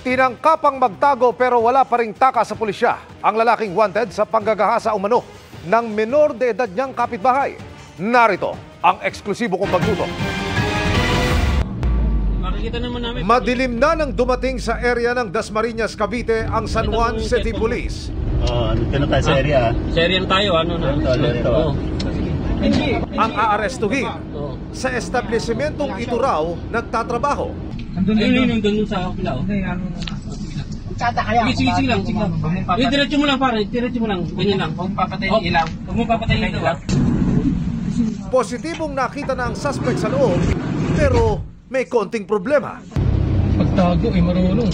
Tinangkapang magtago pero wala pa ring taka sa pulisya ang lalaking wanted sa panggagahasa umano ng menor de edad niyang kapitbahay. Narito ang eksklusibo kong pagtutok. Makikita naman namin. Madilim na nang dumating sa area ng Dasmariñas, Cavite ang San Juan City Police. Ano tayo sa area? Sa area tayo, ano na? Ito. Ang aarestuhin sa establishmentong ito raw nagtatrabaho. Ayun, doon sa kapila. Sige lang. Diretso mo lang, pare. Diretso mo lang. Ganyan lang. Huwag papatayin yung ilaw. Huwag mo papatayin yung ilaw. Positibong nakita na ang suspect sa loob, pero may konting problema. Pagtago marunong.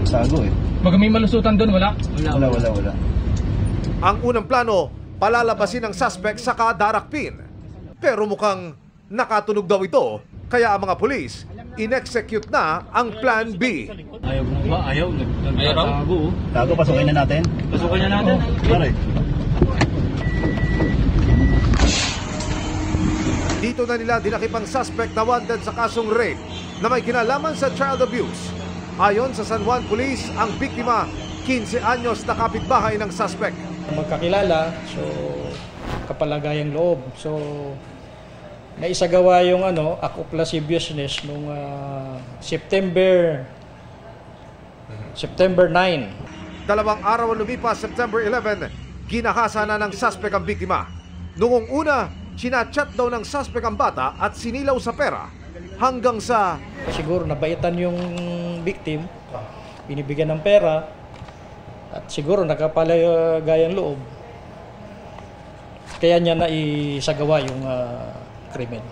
Tago Pag may malusutan doon, wala? Wala. Ang unang plano, palalabasin ang suspect sa kadarakpin. Pero mukhang nakatunog daw ito, kaya ang mga pulis, in-execute na ang Plan B. Ayaw mo ba? Ayaw raw? Tago, pasukin na natin. Pasukan niya natin. Pare. Dito na nila dinakipang suspect na wanted sa kasong rape na may kinalaman sa child abuse. Ayon sa San Juan Police, ang biktima, 15 anyos na kapitbahay ng suspect. Magkakilala, so kapalagayang loob. So naisagawa yung act of lasciviousness nung September 9. Dalawang araw ang lumipas, September 11, ginahasa na ng suspect ang biktima. Noong una, sinachat daw ng suspect ang bata at sinilaw sa pera hanggang sa... Siguro nabaitan yung victim, binibigyan ng pera, at siguro nakapalagayang loob. Kaya niya na isagawa yung krimen.